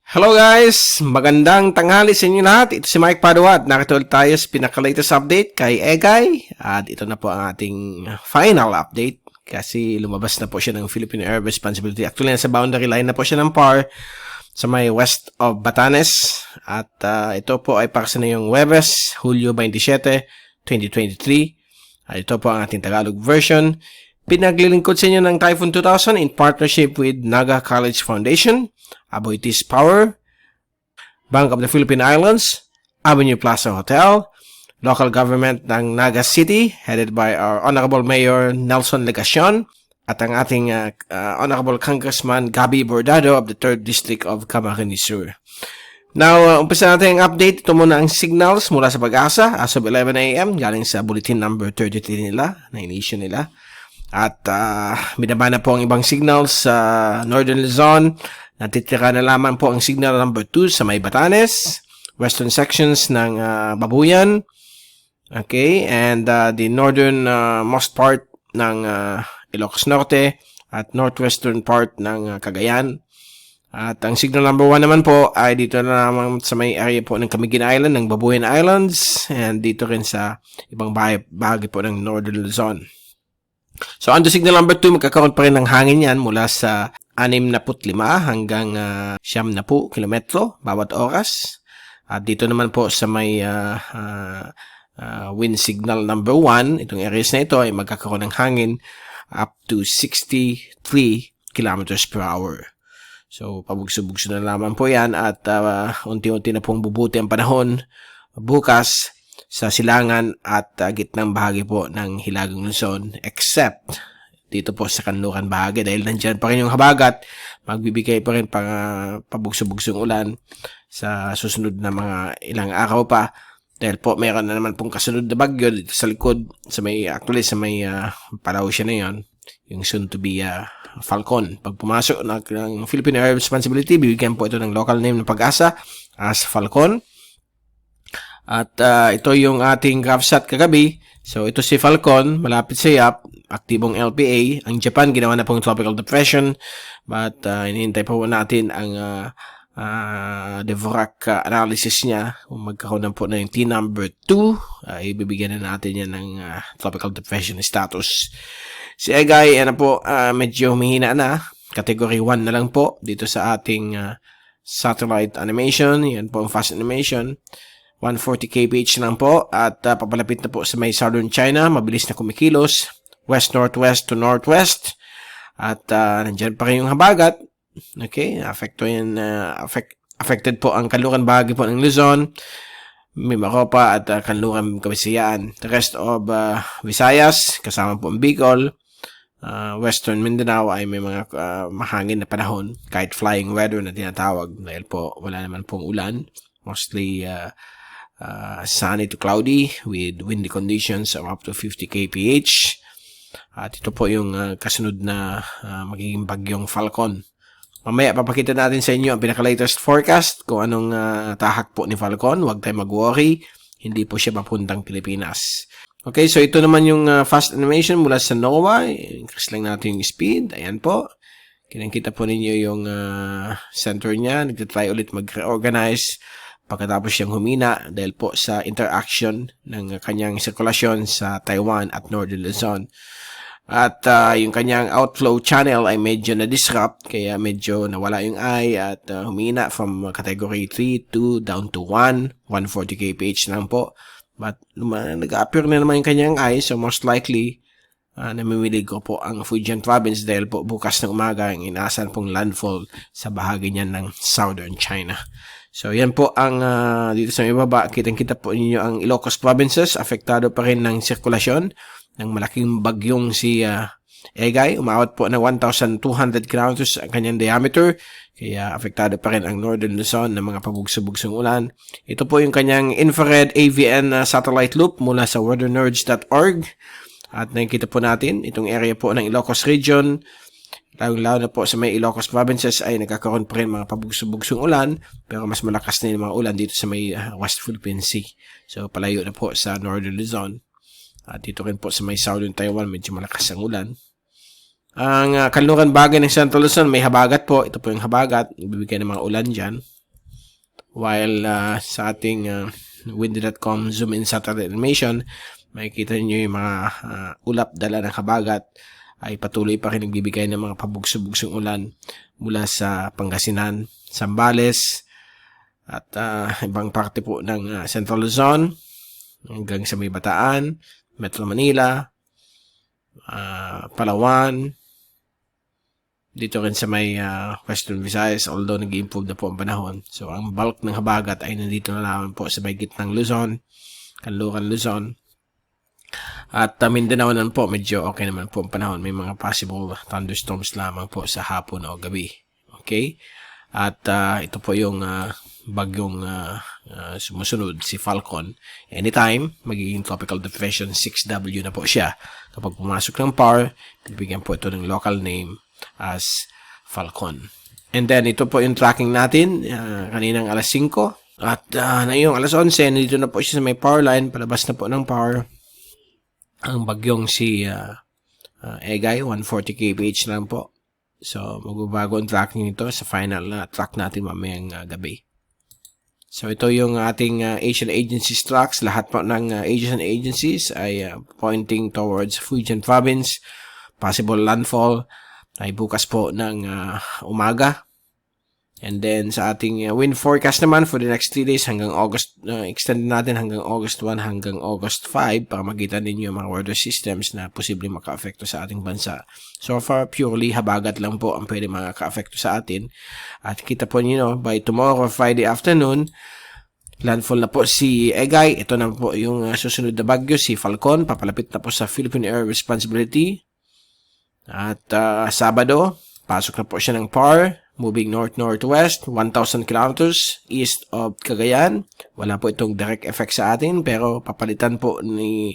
Hello guys! Magandang tanghali sa inyo lahat. Ito si Mike Padua at nakituloy tayo sa pinaka-latest update kay Egay. At ito na po ang ating final update kasi lumabas na po siya ng Philippine Air Responsibility. Actually, nasa boundary line na po siya ng PAR sa may west of Batanes. At ito po ay para sa ngayong Huwebes, Hulyo 27, 2023. At ito po ang ating Tagalog version. Pinaglilingkod sa inyo ng Typhoon 2000 in partnership with Naga College Foundation, Aboitiz Power, Bank of the Philippine Islands, Avenue Plaza Hotel, local government ng Naga City, headed by our Honorable Mayor Nelson Legacion, at ang ating Honorable Congressman Gabi Bordado of the 3rd District of Camarines Sur. Now, umpisa natin ang update. Ito muna ang signals mula sa Pag-asa as of 11 a.m. galing sa bulletin number 33 nila, na in-issue nila. At binaba na po ang ibang signals sa Northern Luzon. Natitira na lamang po ang signal number 2 sa may Batanes, western sections ng Babuyan, okay, and the northern most part ng Ilocos Norte at northwestern part ng Cagayan. At ang signal number 1 naman po ay dito na naman sa may area po ng Camiguin Island, ng Babuyan Islands, and dito rin sa ibang bahagi po ng Northern Luzon. So, under signal number 2, magkakaroon pa rin ng hangin yan mula sa 65 hanggang 70 kilometro bawat oras. At dito naman po sa may wind signal number 1, itong areas na ito ay magkakaroon ng hangin up to 63 kilometers per hour. So, pabugso-bugso na lamang po yan at unti-unti na pong bubuti ang panahon bukas sa silangan at gitnang bahagi po ng Hilagang Luzon, except dito po sa kanluran bahagi dahil nandyan pa rin yung habagat, magbibigay pa rin pabugso-bugsong ulan sa susunod na mga ilang araw pa dahil po mayroon na naman pong kasunod na bagyo dito sa likod sa may Palaw siya na yon, yung soon to be Falcon. Pag pumasok ng Philippine Air Responsibility, bibigyan po ito ng local name ng Pag-asa as Falcon. At ito yung ating GovSat kagabi. So, ito si Falcon, malapit sa Yap, aktibong LPA. Ang Japan, ginawa na pong tropical depression. But, hinihintay po natin ang Dvorak analysis niya. Kung magkakaroon na po na yung T number 2, ibibigyan na natin yan ng tropical depression status. Si Egay, medyo humihina na. Category 1 na lang po dito sa ating satellite animation. Yan po ang fast animation. 140 kph lang po at papalapit na po sa may southern China, mabilis na kumikilos, west-northwest to northwest at nandyan pa rin yung habagat. Okay, affected po ang kanluran bahagi po ng Luzon, Mimaropa at kanluran Kabisayaan. The rest of Visayas, kasama po ang Bicol, Western Mindanao ay may mga mahangin na panahon, kahit flying weather na tinatawag dahil po wala naman pong ulan, mostly sunny to cloudy with windy conditions of up to 50 kph. At ito po yung kasunod na magiging bagyong Falcon. Mamaya papakita natin sa inyo ang pinaka-latest forecast kung anong tahak po ni Falcon. Huwag tayo mag-worry. Hindi po siya papuntang Pilipinas. Okay, so ito naman yung fast animation mula sa NOAA. Increase lang natin yung speed. Ayan po. Kinakita po ninyo yung center niya. Nagtitry ulit mag-reorganize pagkatapos siyang humina dahil po sa interaction ng kanyang sirkulasyon sa Taiwan at Northern Luzon. At yung kanyang outflow channel ay medyo na-disrupt kaya medyo nawala yung eye at humina from category 3 to down to 1, 140 kph lang po. But nag-appear na naman yung kanyang eye, so most likely namimilig ko po ang Fujian province dahil po bukas ng umaga ang inaasahan pong landfall sa bahagi niyan ng southern China. So, yan po ang dito sa ibaba. Kitang-kita po ninyo ang Ilocos provinces. Apektado pa rin ng sirkulasyon ng malaking bagyong si Egay. Umawat po ng 1,200 kilometers ang kanyang diameter. Kaya apektado pa rin ang Northern Luzon ng mga pabugso-bugsong ulan. Ito po yung kanyang infrared AVN satellite loop mula sa weathernerds.org. At nakikita po natin itong area po ng Ilocos region. Lalo na po sa may Ilocos provinces ay nagkakaroon pa rin mga pabugso-bugsong ulan pero mas malakas na yung mga ulan dito sa may West Philippine Sea. So palayo na po sa Northern Luzon. At dito rin po sa may Southern Taiwan medyo malakas ang ulan. Ang kanluran bagay ng Central Luzon may habagat po. Ito po yung habagat. Ibibigay ng mga ulan dyan. While sa ating windy.com zoom in satellite animation, makikita niyo yung mga ulap dala ng habagat ay patuloy pa rin nagbibigay ng mga pabugso-bugsong ulan mula sa Pangasinan, Zambales, at ibang parte po ng Central Luzon hanggang sa may Bataan, Metro Manila, Palawan, dito rin sa may Western Visayas, although nag-improve na po ang panahon. So, ang bulk ng habagat ay nandito na naman po sa may gitnang Luzon, Kanluran Luzon. At Mindanao naman po, medyo okay naman po ang panahon. May mga possible thunderstorms lamang po sa hapon o gabi. Okay? At ito po yung bagyong sumusunod, si Falcon. Anytime, magiging tropical depression 6W na po siya. Kapag pumasok ng PAR, bibigyan po ito ng local name as Falcon. And then, ito po yung tracking natin kaninang alas 5. At ngayong alas 11, nandito na po siya sa may power line. Palabas na po ng power. Ang bagyong si Egay, 140 kph lang po. So, magbabago ang tracking nito sa final na track natin mamayang gabi. So, ito yung ating Asian agencies tracks. Lahat po ng Asian agencies ay pointing towards Fujian province. Possible landfall ay bukas po ng umaga. And then, sa ating wind forecast naman for the next 3 days hanggang August, extend natin hanggang August 1 hanggang August 5 para makita ninyo yung mga weather systems na posibleng maka-affecto sa ating bansa. So far, purely habagat lang po ang pwede maka-affecto sa atin. At kita po niyo, by tomorrow, Friday afternoon, landfall na po si Egay. Ito na po yung susunod na bagyo, si Falcon. Papalapit na po sa Philippine Air Responsibility. At Sabado, pasok na po siya ng PAR. Moving north-northwest, 1,000 kilometers east of Cagayan. Wala po itong direct effect sa atin, pero papalitan po ni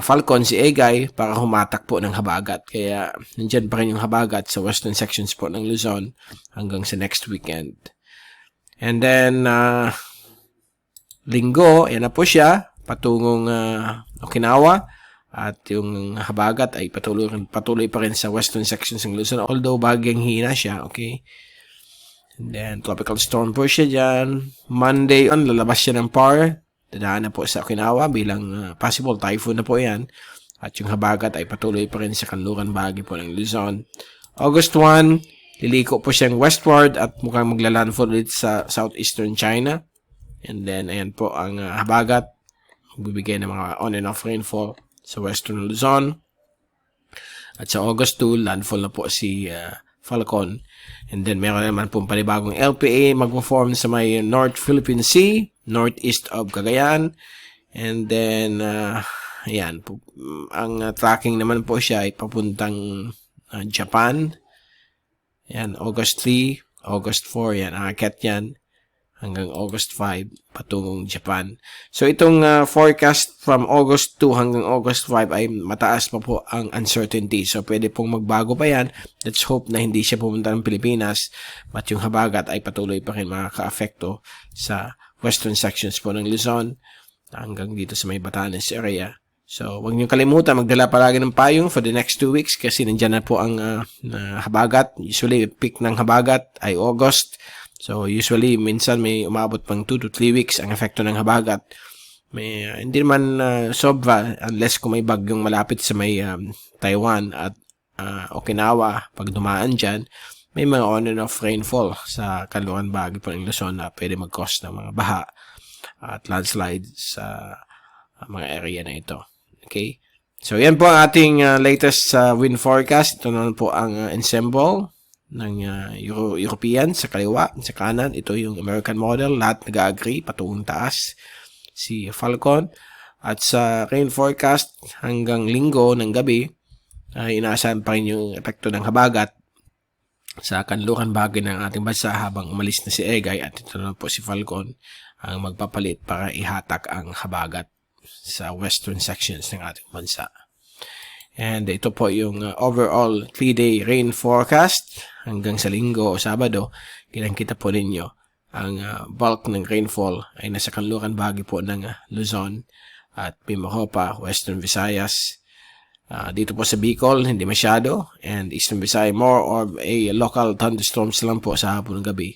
Falcon si Egay para humatak po ng habagat. Kaya nandyan pa rin yung habagat sa western sections po ng Luzon hanggang sa next weekend. And then, Linggo, yan na po siya, patungong Okinawa. At yung habagat ay patuloy pa rin sa western sections ng Luzon. Although bagyang hina siya, okay? And then, tropical storm po siya dyan. Monday on, lalabas siya ng PAR. Dadaan na po sa Okinawa bilang possible typhoon na po yan. At yung habagat ay patuloy pa rin sa kanluran bahagi po ng Luzon. August 1, liliko po siyang westward at mukhang maglalandfall ulit sa southeastern China. And then, ayan po ang habagat. Bibigay ng mga on and off rainfall sa western Luzon. At sa August 2, landfall na po si Falcon. And then, meron naman pong panibagong LPA magpo-form sa may North Philippine Sea, northeast of Cagayan. And then, ayan, ang tracking naman po siya ay papuntang Japan. Ayan, August 3, August 4, yan, aakyat yan. Hanggang August 5, patungong Japan. So, itong forecast from August 2 hanggang August 5 ay mataas pa po ang uncertainty. So, pwede pong magbago pa yan. Let's hope na hindi siya pumunta ng Pilipinas. At yung habagat ay patuloy pa rin makaka-affecto sa western sections po ng Luzon hanggang dito sa may Batanes area. So, huwag niyo kalimutan, magdala palagi ng payong for the next 2 weeks kasi nandyan na po ang habagat. Usually, peak ng habagat ay August. So, usually, minsan may umabot pang 2 to 3 weeks ang epekto ng habagat. Hindi naman sobra unless kung may bagyong malapit sa may Taiwan at Okinawa. Pag dumaan dyan, may mga on and off rainfall sa kanluran bahagi po ng Luzon na pwede mag-cause ng mga baha at landslide sa mga area na ito. Okay? So, yan po ang ating latest wind forecast. Ito naman po ang ensemble ng European sa kaliwa, sa kanan. Ito yung American model. Lahat nag-agree, patungong taas si Falcon. At sa rain forecast hanggang Linggo ng gabi, ay inaasahan pa rin yung epekto ng habagat sa kanluran bahagi ng ating bansa habang umalis na si Egay at ito na po si Falcon ang magpapalit para ihatak ang habagat sa western sections ng ating bansa. And ito po yung overall 3-day rain forecast hanggang sa Linggo o Sabado. Kitang-kita po ninyo ang bulk ng rainfall ay nasa kanluran bahagi po ng Luzon at Mimaropa, Western Visayas. Dito po sa Bicol, hindi masyado. And Eastern Visayas, more of a local thunderstorms lang po sa hapon ng gabi.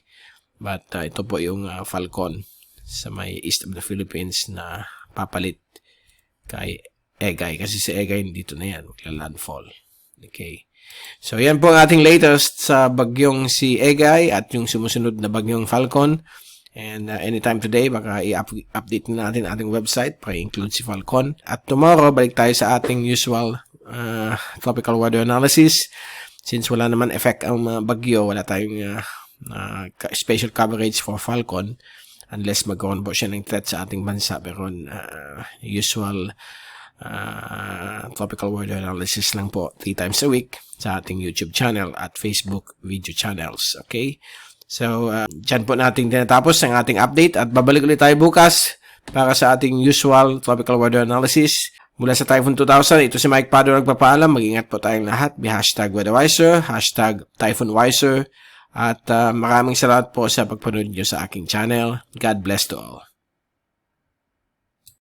But ito po yung Falcon sa may east of the Philippines na papalit kay Egay. Kasi si Egay dito na yan, magla-landfall. Okay. So, yan po ang ating latest sa bagyong si Egay at yung sumusunod na bagyong Falcon. And anytime today, baka i-update na natin ating website para i-include si Falcon. At tomorrow, balik tayo sa ating usual tropical weather analysis. Since wala naman effect ang bagyo, wala tayong special coverage for Falcon unless magkaroon po siya ng threat sa ating bansa. Pero usual tropical weather analysis lang po 3 times a week sa ating YouTube channel at Facebook video channels. Okay? So, dyan po natin tinatapos ang ating update at babalik ulit tayo bukas para sa ating usual tropical weather analysis. Mula sa Typhoon 2000, ito si Mike Pado nagpapaalam. Mag-ingat po tayong lahat. Be #WeatherWiser, #TyphoonWiser. At maraming salamat po sa pagpanood nyo sa aking channel. God bless to all.